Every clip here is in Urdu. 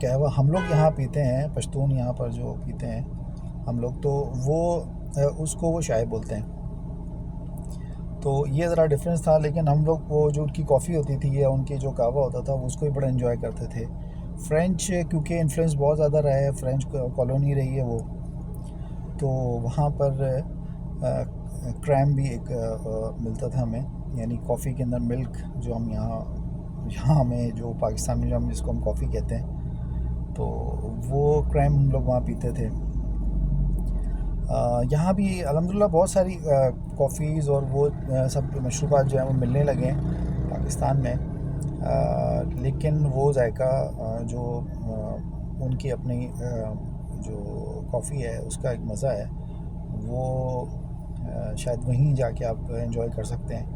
قہوہ ہم لوگ یہاں پیتے ہیں، پشتون یہاں پر جو پیتے ہیں ہم لوگ، تو وہ اس کو وہ چائے بولتے ہیں. تو یہ ذرا ڈفرینس تھا. لیکن ہم لوگ وہ جو ان کی کافی ہوتی تھی یا ان کی جو قہوہ ہوتا تھا اس کو بھی بڑا انجوائے کرتے تھے. فرینچ کیونکہ انفلوئنس بہت زیادہ رہا ہے، فرینچ کالونی رہی ہے وہ، تو وہاں پر کریم بھی ایک ملتا تھا ہمیں، یعنی کافی کے اندر ملک، جو ہم یہاں ہمیں جو پاکستان میں جو ہم جس کو ہم کافی کہتے ہیں، تو وہ کریم ہم لوگ وہاں پیتے تھے. یہاں بھی الحمدللہ بہت ساری کافیز اور وہ سب مشروبات جو ہیں وہ ملنے لگے ہیں پاکستان میں. لیکن وہ ذائقہ جو ان کی اپنی جو کافی ہے اس کا ایک مزہ ہے، وہ شاید وہیں جا کے آپ انجوائے کر سکتے ہیں.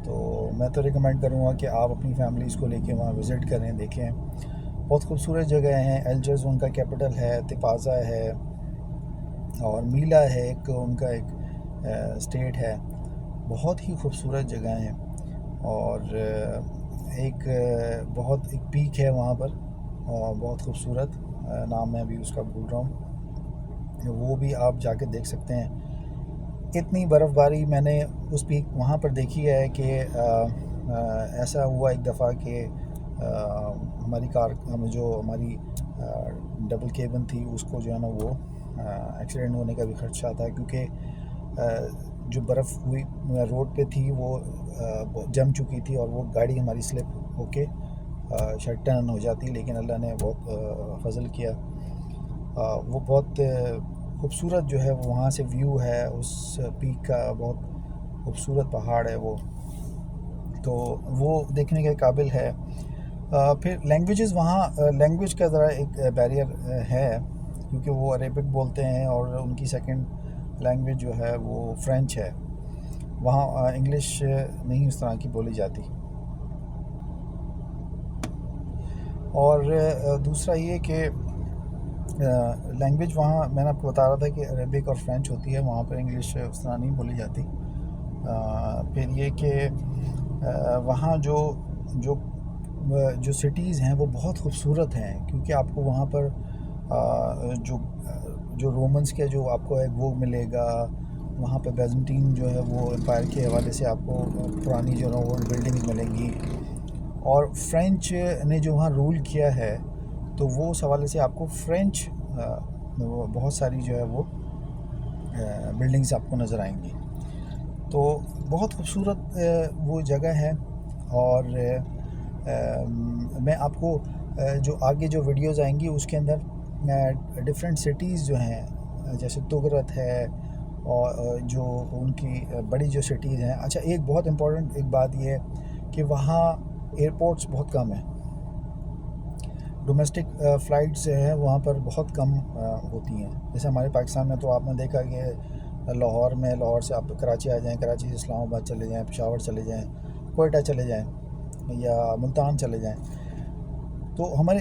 تو میں تو ریکمینڈ کروں گا کہ آپ اپنی فیملیز کو لے کے وہاں وزٹ کریں، دیکھیں. بہت خوبصورت جگہ ہیں. الجرز ان کا کیپٹل ہے، تپازا ہے، اور میلا ہے ایک ان کا ایک اسٹیٹ ہے. بہت ہی خوبصورت جگہ ہیں. اور ایک پیک ہے وہاں پر، اور بہت خوبصورت، نام میں ابھی اس کا بھول رہا ہوں، وہ بھی آپ جا کے دیکھ سکتے ہیں. اتنی برف باری میں نے اس پیک وہاں پر دیکھی ہے کہ ایسا ہوا ایک دفعہ کہ ہماری کار جو ہماری ڈبل کیبن تھی اس کو جو ہے نا وہ ایکسیڈنٹ ہونے کا بھی خدشہ تھا، کیونکہ جو برف ہوئی روڈ پہ تھی وہ جم چکی تھی، اور وہ گاڑی ہماری سلپ ہو کے شاید ٹرن ہو جاتی. لیکن اللہ نے بہت فضل کیا. وہ بہت خوبصورت جو ہے وہاں سے ویو ہے اس پیک کا، بہت خوبصورت پہاڑ ہے وہ، تو وہ دیکھنے کے قابل ہے. پھر لینگویجز، وہاں لینگویج کا ذرا ایک بیریئر ہے، کیونکہ وہ عربک بولتے ہیں اور ان کی سیکنڈ لینگویج جو ہے وہ فرینچ ہے. وہاں انگلش نہیں اس طرح کی بولی جاتی. اور دوسرا یہ کہ لینگویج وہاں میں نے آپ کو بتا رہا تھا کہ عربک اور فرینچ ہوتی ہے، وہاں پر انگلش اس طرح نہیں بولی جاتی. پھر یہ کہ وہاں جو سٹیز ہیں وہ بہت خوبصورت ہیں، کیونکہ آپ کو وہاں پر جو رومنس کے جو آپ کو ایک وہ ملے گا وہاں پہ، بیزنٹین جو ہے وہ امپائر کے حوالے سے آپ کو پرانی جو ہے وہ بلڈنگ ملیں گی. اور فرینچ نے جو وہاں رول کیا ہے تو وہ اس حوالے سے آپ کو فرینچ بہت ساری جو ہے وہ بلڈنگز آپ کو نظر آئیں گی. تو بہت خوبصورت وہ جگہ ہے. اور میں آپ کو جو آگے جو ویڈیوز آئیں گی اس کے اندر ڈفرینٹ سٹیز جو ہیں، جیسے تغرت ہے، اور جو ان کی بڑی جو سٹیز ہیں. اچھا، ایک بہت امپورٹنٹ ایک بات یہ ہے کہ وہاں ایئرپورٹس بہت کم ہیں. ڈومیسٹک فلائٹس ہیں وہاں پر بہت کم ہوتی ہیں. جیسے ہمارے پاکستان میں تو آپ نے دیکھا کہ لاہور سے آپ کراچی آ جائیں، کراچی سے اسلام آباد چلے جائیں، پشاور چلے جائیں، کوئٹہ چلے جائیں یا ملتان چلے جائیں. تو ہمارے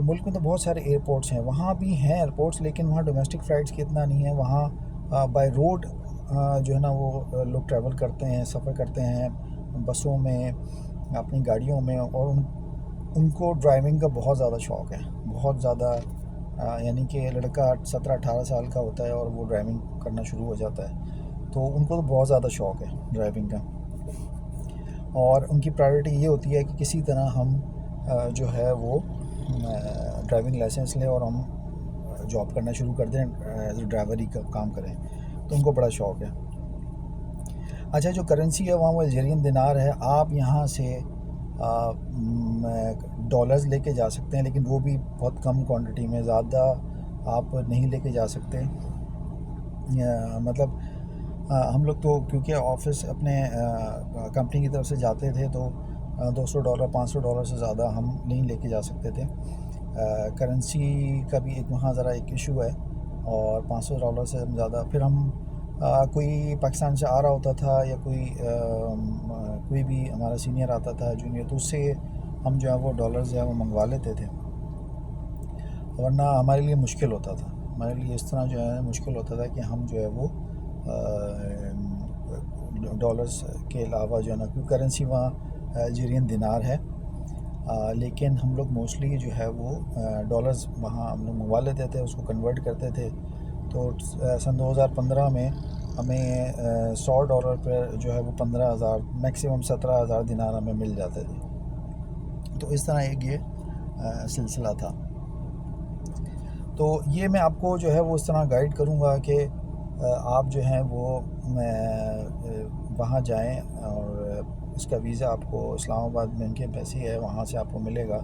ملک میں تو بہت سارے ایئرپورٹس ہیں، وہاں بھی ہیں ایئرپورٹس، لیکن وہاں ڈومیسٹک فلائٹس کی اتنا نہیں ہے. وہاں بائی روڈ جو ہے نا وہ لوگ ٹریول کرتے ہیں، سفر کرتے ہیں بسوں میں، اپنی گاڑیوں میں. اور ان کو ڈرائیونگ کا بہت زیادہ شوق ہے، بہت زیادہ. یعنی کہ لڑکا 17-18 سال کا ہوتا ہے اور وہ ڈرائیونگ کرنا شروع ہو جاتا ہے، تو ان کو تو بہت زیادہ شوق ہے ڈرائیونگ کا. اور ان کی پرائیورٹی یہ ہوتی ہے کہ کسی طرح ہم جو ہے وہ ڈرائیونگ لائسنس لیں اور ہم جاب کرنا شروع کر دیں، ایز اے ڈرائیوری کا کام کریں. تو ان کو بڑا شوق ہے. اچھا، جو کرنسی ہے وہاں وہ الجیرین دینار ہے. آپ یہاں سے ڈالرز لے کے جا سکتے ہیں، لیکن وہ بھی بہت کم کوانٹٹی میں، زیادہ آپ نہیں لے کے جا سکتے. مطلب ہم لوگ تو کیونکہ آفس اپنے کمپنی کی طرف سے جاتے تھے، تو $200 $500 سے زیادہ ہم نہیں لے کے جا سکتے تھے. کرنسی کا بھی ایک وہاں ذرا ایک ایشو ہے، اور $500 سے زیادہ. پھر ہم کوئی پاکستان سے آ رہا ہوتا تھا یا کوئی بھی ہمارا سینئر آتا تھا، جونیئر، تو اس سے ہم جو ہے وہ ڈالرز جو ہے وہ منگوا لیتے تھے، ورنہ ہمارے لیے مشکل ہوتا تھا. ہمارے لیے اس طرح جو ہے مشکل ہوتا تھا کہ ہم جو ہے وہ ڈالرز کے علاوہ جو ہے نا، کیونکہ کرنسی وہاں الجیرین دینار ہے. لیکن ہم لوگ موسٹلی جو ہے وہ ڈالرز وہاں ہم لوگ منگوا لیتے تھے، اس کو کنورٹ کرتے تھے. تو سن 2015 میں ہمیں $100 پہ جو ہے وہ 15,000 میکسیمم 17,000 دینار ہمیں مل جاتے تھے. تو اس طرح ایک یہ سلسلہ تھا. تو یہ میں آپ کو جو ہے وہ اس طرح گائیڈ کروں گا کہ آپ جو ہیں وہ وہاں جائیں، اور اس کا ویزا آپ کو اسلام آباد میں ان کے ایمبیسی ہے، وہاں سے آپ کو ملے گا.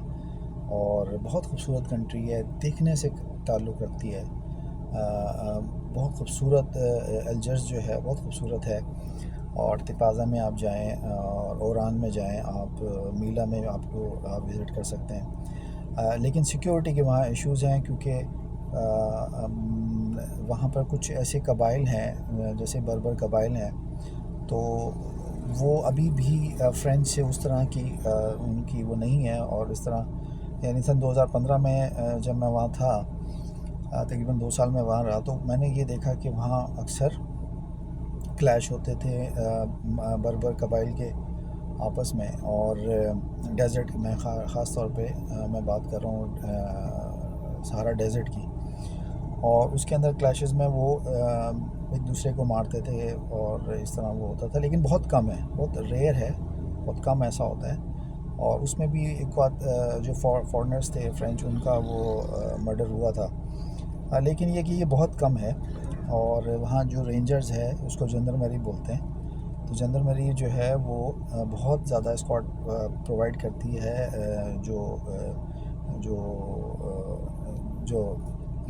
اور بہت خوبصورت کنٹری ہے، دیکھنے سے تعلق رکھتی ہے. بہت خوبصورت الجرس جو ہے بہت خوبصورت ہے. اور تقازا میں آپ جائیں، اور اوران میں جائیں، آپ میلا میں آپ کو وزٹ کر سکتے ہیں. لیکن سیکیورٹی کے وہاں ایشوز ہیں، کیونکہ وہاں پر کچھ ایسے قبائل ہیں جیسے بربر قبائل ہیں، تو وہ ابھی بھی فرینچ سے اس طرح کی ان کی وہ نہیں ہے. اور اس طرح یعنی سن 2015 میں جب میں وہاں تھا، تقریباً 2 سال میں وہاں رہا، تو میں نے یہ دیکھا کہ وہاں اکثر کلیش ہوتے تھے بربر قبائل کے آپس میں. اور ڈیزرٹ میں خاص طور پہ میں بات کر رہا ہوں سہارا ڈیزرٹ کی، اور اس کے اندر کلیشز میں وہ ایک دوسرے کو مارتے تھے، اور اس طرح وہ ہوتا تھا. لیکن بہت کم ہے، بہت ریئر ہے، بہت کم ایسا ہوتا ہے. اور اس میں بھی ایک بات جو فارنرز تھے فرینچ، ان کا وہ مرڈر ہوا تھا. لیکن یہ کہ یہ بہت کم ہے. اور وہاں جو رینجرز ہے اس کو جنرمری بولتے ہیں. تو جنرمری جو ہے وہ بہت زیادہ اسکواڈ پرووائڈ کرتی ہے. جو جو جو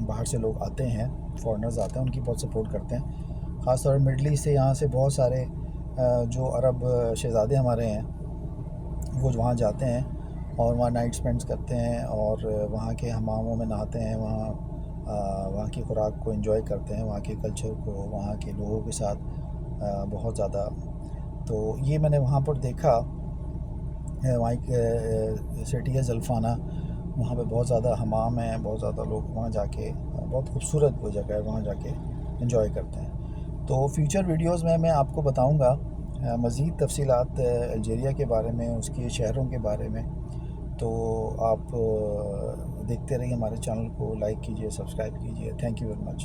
باہر سے لوگ آتے ہیں، فارنرز آتے ہیں، ان کی بہت سپورٹ کرتے ہیں. خاص طور مڈل ایسٹ سے یہاں سے بہت سارے جو عرب شہزادے ہمارے ہیں وہ وہاں جاتے ہیں، اور وہاں نائٹ سپینڈس کرتے ہیں، اور وہاں کے حماموں میں نہاتے ہیں، وہاں کی خوراک کو انجوائے کرتے ہیں، وہاں کے کلچر کو، وہاں کے لوگوں کے ساتھ بہت زیادہ. تو یہ میں نے وہاں پر دیکھا. وہاں ایک سٹی ہے زلفانہ، وہاں پہ بہت زیادہ حمام ہیں، بہت زیادہ لوگ وہاں جا کے، بہت خوبصورت وہ جگہ ہے، وہاں جا کے انجوائے کرتے ہیں. تو فیوچر ویڈیوز میں آپ کو بتاؤں گا مزید تفصیلات الجیریا کے بارے میں، اس کے شہروں کے بارے میں. تو آپ دیکھتے رہیے ہمارے چینل کو، لائک کیجیے، سبسکرائب کیجیے. Thank you very much.